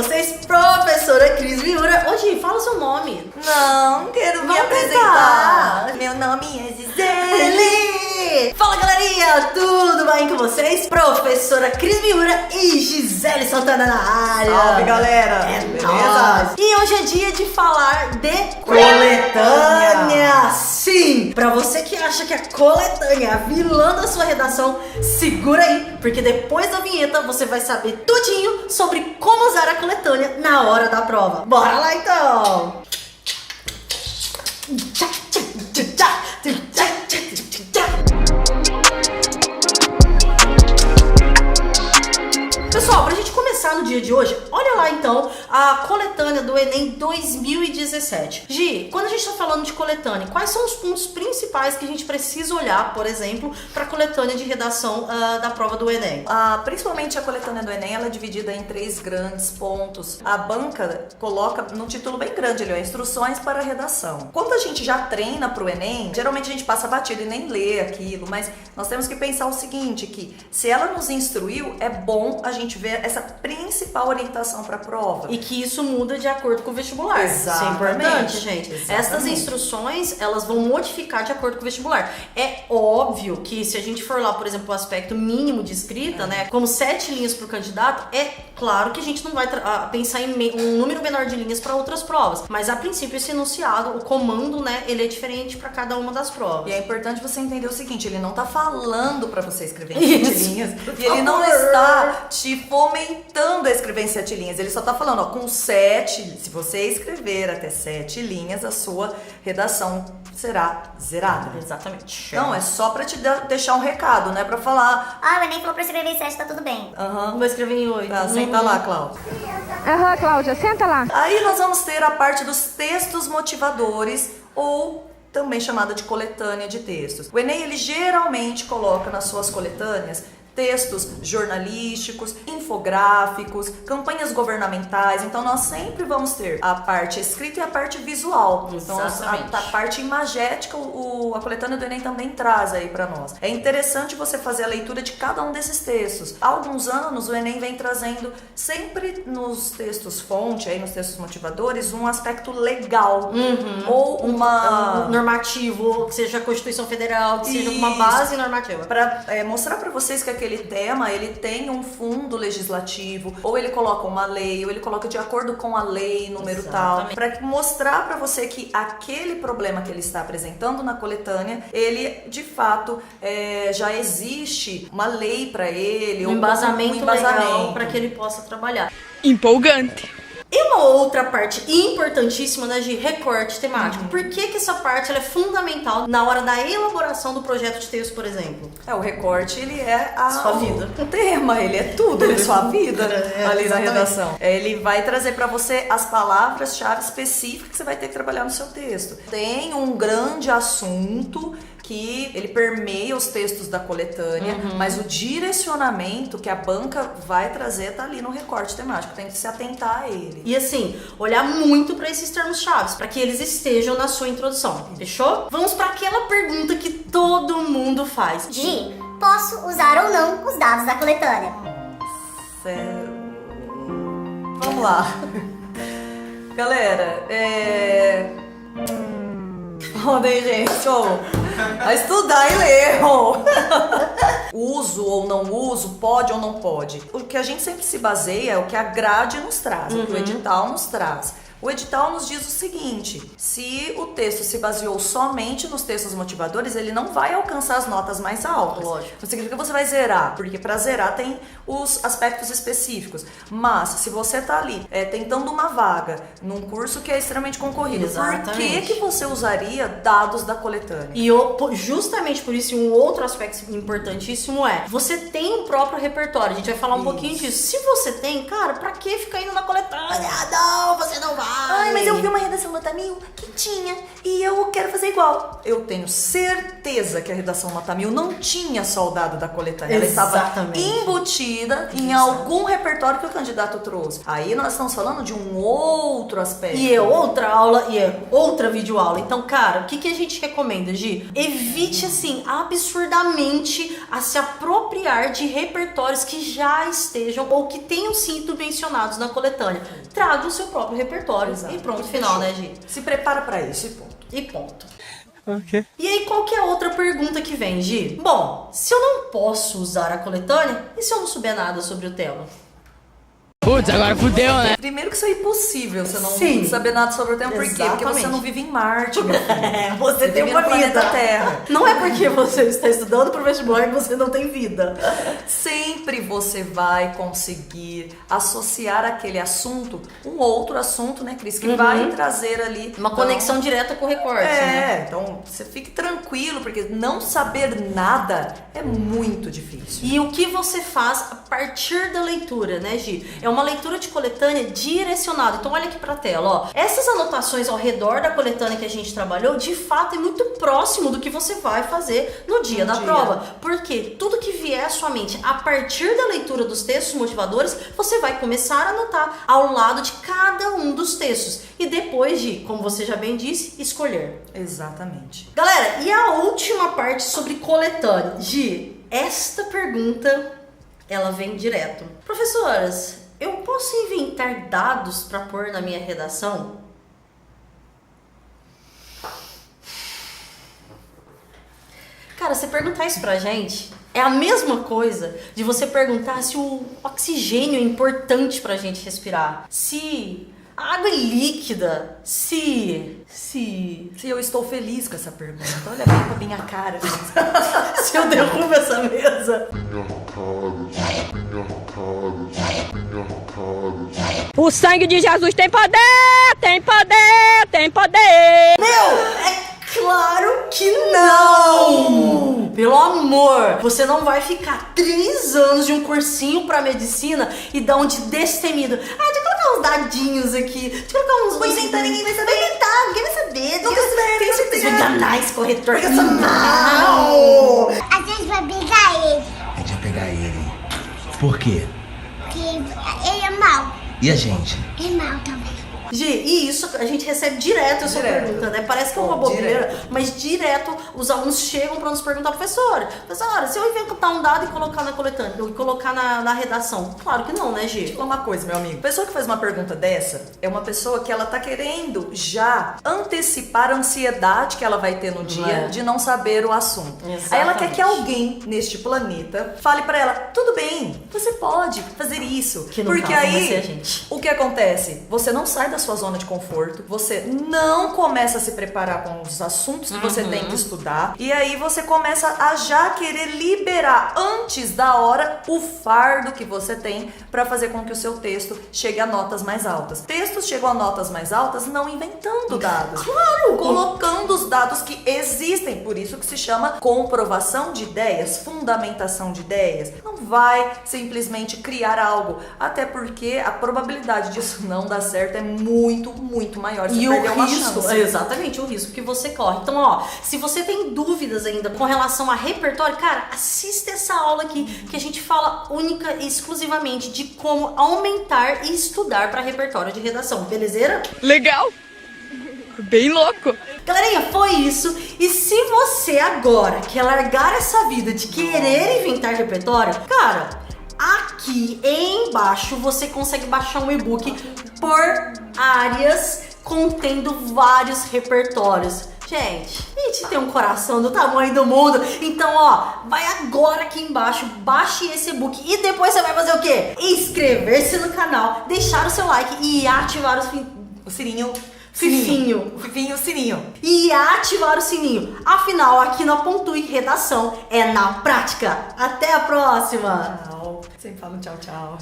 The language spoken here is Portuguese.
vocês, professora Cris Miura. Hoje, fala o seu nome. Não quero me apresentar. Meu nome é Gisele. Fala, galerinha, tudo bem com vocês? Professora Cris Miura e Gisele Santana na área. Salve, galera. Beleza? E hoje é dia de falar de coletânea. Sim, pra você que acha que a coletânea é a vilã da sua redação, segura aí, porque depois da vinheta você vai saber tudinho sobre como usar a coletânea na hora da prova. Bora lá então! Pessoal, pra gente começar no dia de hoje, olha lá então a coletânea do Enem 2017. Gi, quando a gente tá falando de coletânea, quais são os pontos principais que a gente precisa olhar, por exemplo, pra coletânea de redação da prova do Enem? Principalmente a coletânea do Enem, ela é dividida em 3 grandes pontos. A banca coloca num título bem grande ali, ó, instruções para redação. Quando a gente já treina pro Enem, geralmente a gente passa batido e nem lê aquilo, mas nós temos que pensar o seguinte, que se ela nos instruiu, é bom a gente ver essa principal orientação para a prova. E que isso muda de acordo com o vestibular. Exatamente. Isso é importante, gente. Exatamente. Essas instruções, elas vão modificar de acordo com o vestibular. É óbvio que se a gente for lá, por exemplo, o aspecto mínimo de escrita, né, como 7 linhas para o candidato, é claro que a gente não vai pensar em um número menor de linhas para outras provas. Mas a princípio esse enunciado, o comando, né, ele é diferente para cada uma das provas. E é importante você entender o seguinte, ele não tá falando para você escrever em 7 linhas, e ele favor. não está te fomentando a escrever em 7 linhas. Ele só tá falando, ó, com 7, se você escrever até 7 linhas, a sua redação será zerada. Exatamente. Então, é só pra te deixar um recado, né? Pra falar... o Enem falou pra escrever em 7, tá tudo bem. Vou escrever em 8. Senta lá, Cláudia. Cláudia, senta lá. Aí nós vamos ter a parte dos textos motivadores, ou também chamada de coletânea de textos. O Enem, ele geralmente coloca nas suas coletâneas textos jornalísticos, infográficos, campanhas governamentais. Então nós sempre vamos ter a parte escrita e a parte visual. Exatamente. Então a parte imagética, a coletânea do Enem também traz aí para nós. É interessante você fazer a leitura de cada um desses textos. Há alguns anos o Enem vem trazendo sempre nos textos fonte, aí nos textos motivadores, um aspecto legal. Ou um normativo, que seja a Constituição Federal, que seja uma base normativa. Para mostrar para vocês que aquele tema, ele tem um fundo legislativo, ou ele coloca uma lei, ou ele coloca de acordo com a lei, número Exatamente. tal, para mostrar para você que aquele problema que ele está apresentando na coletânea, ele de fato já existe uma lei para ele, Um embasamento legal para que ele possa trabalhar. Empolgante. E uma outra parte importantíssima, né, de recorte temático. Por que essa parte ela é fundamental na hora da elaboração do projeto de texto, por exemplo? O recorte, ele é Sua vida. o tema, ele é tudo, ele é sua vida ali exatamente. na redação. Ele vai trazer para você as palavras-chave específicas que você vai ter que trabalhar no seu texto. Tem um grande assunto que ele permeia os textos da coletânea, mas o direcionamento que a banca vai trazer tá ali no recorte temático, tem que se atentar a ele. E assim, olhar muito para esses termos chaves, para que eles estejam na sua introdução. Fechou? Vamos para aquela pergunta que todo mundo faz. Gi, posso usar ou não os dados da coletânea? Vamos lá. Galera, Foda, hein, gente? Vai estudar e ler. Uso ou não uso, pode ou não pode. O que a gente sempre se baseia é o que a grade nos traz, o que o edital nos traz. O edital nos diz o seguinte: se o texto se baseou somente nos textos motivadores, ele não vai alcançar as notas mais altas. Lógico. Não significa que você vai zerar, porque para zerar tem os aspectos específicos. Mas se você tá ali tentando uma vaga num curso que é extremamente concorrido, Exatamente. por que você usaria dados da coletânea? E justamente por isso, um outro aspecto importantíssimo é, você tem um próprio repertório. A gente vai falar um pouquinho disso. Se você tem, cara, pra que ficar indo na coletânea? Não, você não vai. Ai, mas eu vi uma redação nota 1000 que Tinha. E eu quero fazer igual. Eu tenho certeza que a redação nota 1000 não tinha só o dado da coletânea. Ela estava embutida em algum repertório que o candidato trouxe. Aí nós estamos falando de um outro aspecto. E é outra aula, e é outra videoaula. Então, cara, o que a gente recomenda, Gi? Evite, assim, absurdamente a se apropriar de repertórios que já estejam ou que tenham sido mencionados na coletânea. Traga o seu próprio repertório. Exato. E pronto, final, né, Gi? Se prepara pra isso e ponto. E ponto. Ok. E aí, qual que é a outra pergunta que vem, Gi? Bom, se eu não posso usar a coletânea, e se eu não souber nada sobre o tema? Putz, agora fudeu, né? Primeiro que isso é impossível, você não Sim. saber nada sobre o tema. Por quê? Porque você não vive em Marte, meu filho. Você tem uma no vida. planeta Terra. Não é porque você está estudando pro vestibular que você não tem vida. Sempre você vai conseguir associar aquele assunto, um outro assunto, né, Cris? Que vai trazer ali Uma conexão direta com o recorte, né? Então você fique tranquilo, porque não saber nada é muito difícil. E o que você faz a partir da leitura, né, Gi? É uma leitura de coletânea direcionada. Então olha aqui pra tela, ó. Essas anotações ao redor da coletânea que a gente trabalhou, de fato, é muito próximo do que você vai fazer no dia da prova. Porque tudo que vier à sua mente a partir da leitura dos textos motivadores, você vai começar a anotar ao lado de cada um dos textos. E depois de, como você já bem disse, escolher. Exatamente. Galera, e a última parte sobre coletânea? Gi, esta pergunta, ela vem direto. Professoras, eu posso inventar dados para pôr na minha redação? Cara, você perguntar isso pra gente é a mesma coisa de você perguntar se o oxigênio é importante pra gente respirar. Se a água é líquida. Se eu estou feliz com essa pergunta. Olha bem pra minha cara. Se eu derrubo essa mesa. O sangue de Jesus tem poder, tem poder, tem poder. Meu, é claro que não! Pelo amor, você não vai ficar 3 anos de um cursinho pra medicina e dar um de destemido. Deixa eu colocar uns dadinhos aqui. Deixa eu colocar uns... Vou inventar, ninguém vai saber. Vou inventar, ninguém vai saber. Não vai Tem certeza de enganar esse corretor. Porque eu sou mal. A gente vai pegar ele, A gente vai pegar ele. Por quê? porque ele é mau. E a gente? É mau também. Gi, e isso a gente recebe direto essa pergunta, né? Parece que é uma bobeira, mas direto os alunos chegam pra nos perguntar, professora, se eu inventar um dado e colocar na coletânea, e colocar na redação? Claro que não, né, Gi? Deixa eu falar uma coisa, meu amigo. A pessoa que faz uma pergunta dessa é uma pessoa que ela tá querendo já antecipar a ansiedade que ela vai ter no dia de não saber o assunto. Exatamente. Aí ela quer que alguém neste planeta fale pra ela, tudo bem, você pode fazer isso. Que no porque caso aí, vai ser a gente. o que acontece? Você não sai da sua zona de conforto, você não começa a se preparar com os assuntos que você tem que estudar, e aí você começa a já querer liberar antes da hora o fardo que você tem para fazer com que o seu texto chegue a notas mais altas. Textos chegam a notas mais altas não inventando dados, claro, colocando os dados que existem, por isso que se chama comprovação de ideias, fundamentação de ideias. Não vai simplesmente criar algo, até porque a probabilidade disso não dar certo é muito maior. Você E o perdeu uma risco, chance. exatamente, o risco que você corre. Então, ó, se você tem dúvidas ainda com relação a repertório, cara, assista essa aula aqui, que a gente fala única e exclusivamente de como aumentar e estudar para repertório de redação, belezeira? Legal. Bem louco. Galerinha, foi isso. E se você agora quer largar essa vida de querer inventar repertório, cara, aqui embaixo você consegue baixar um e-book por áreas contendo vários repertórios. Gente, a gente tem um coração do tamanho do mundo. Então, ó, vai agora aqui embaixo, baixe esse e-book e depois você vai fazer o quê? Inscrever-se no canal, deixar o seu like e ativar O sininho. Sininho. E ativar o sininho. Afinal, aqui na Pontui Redação é na prática. Até a próxima. Tchau. Sempre falo tchau.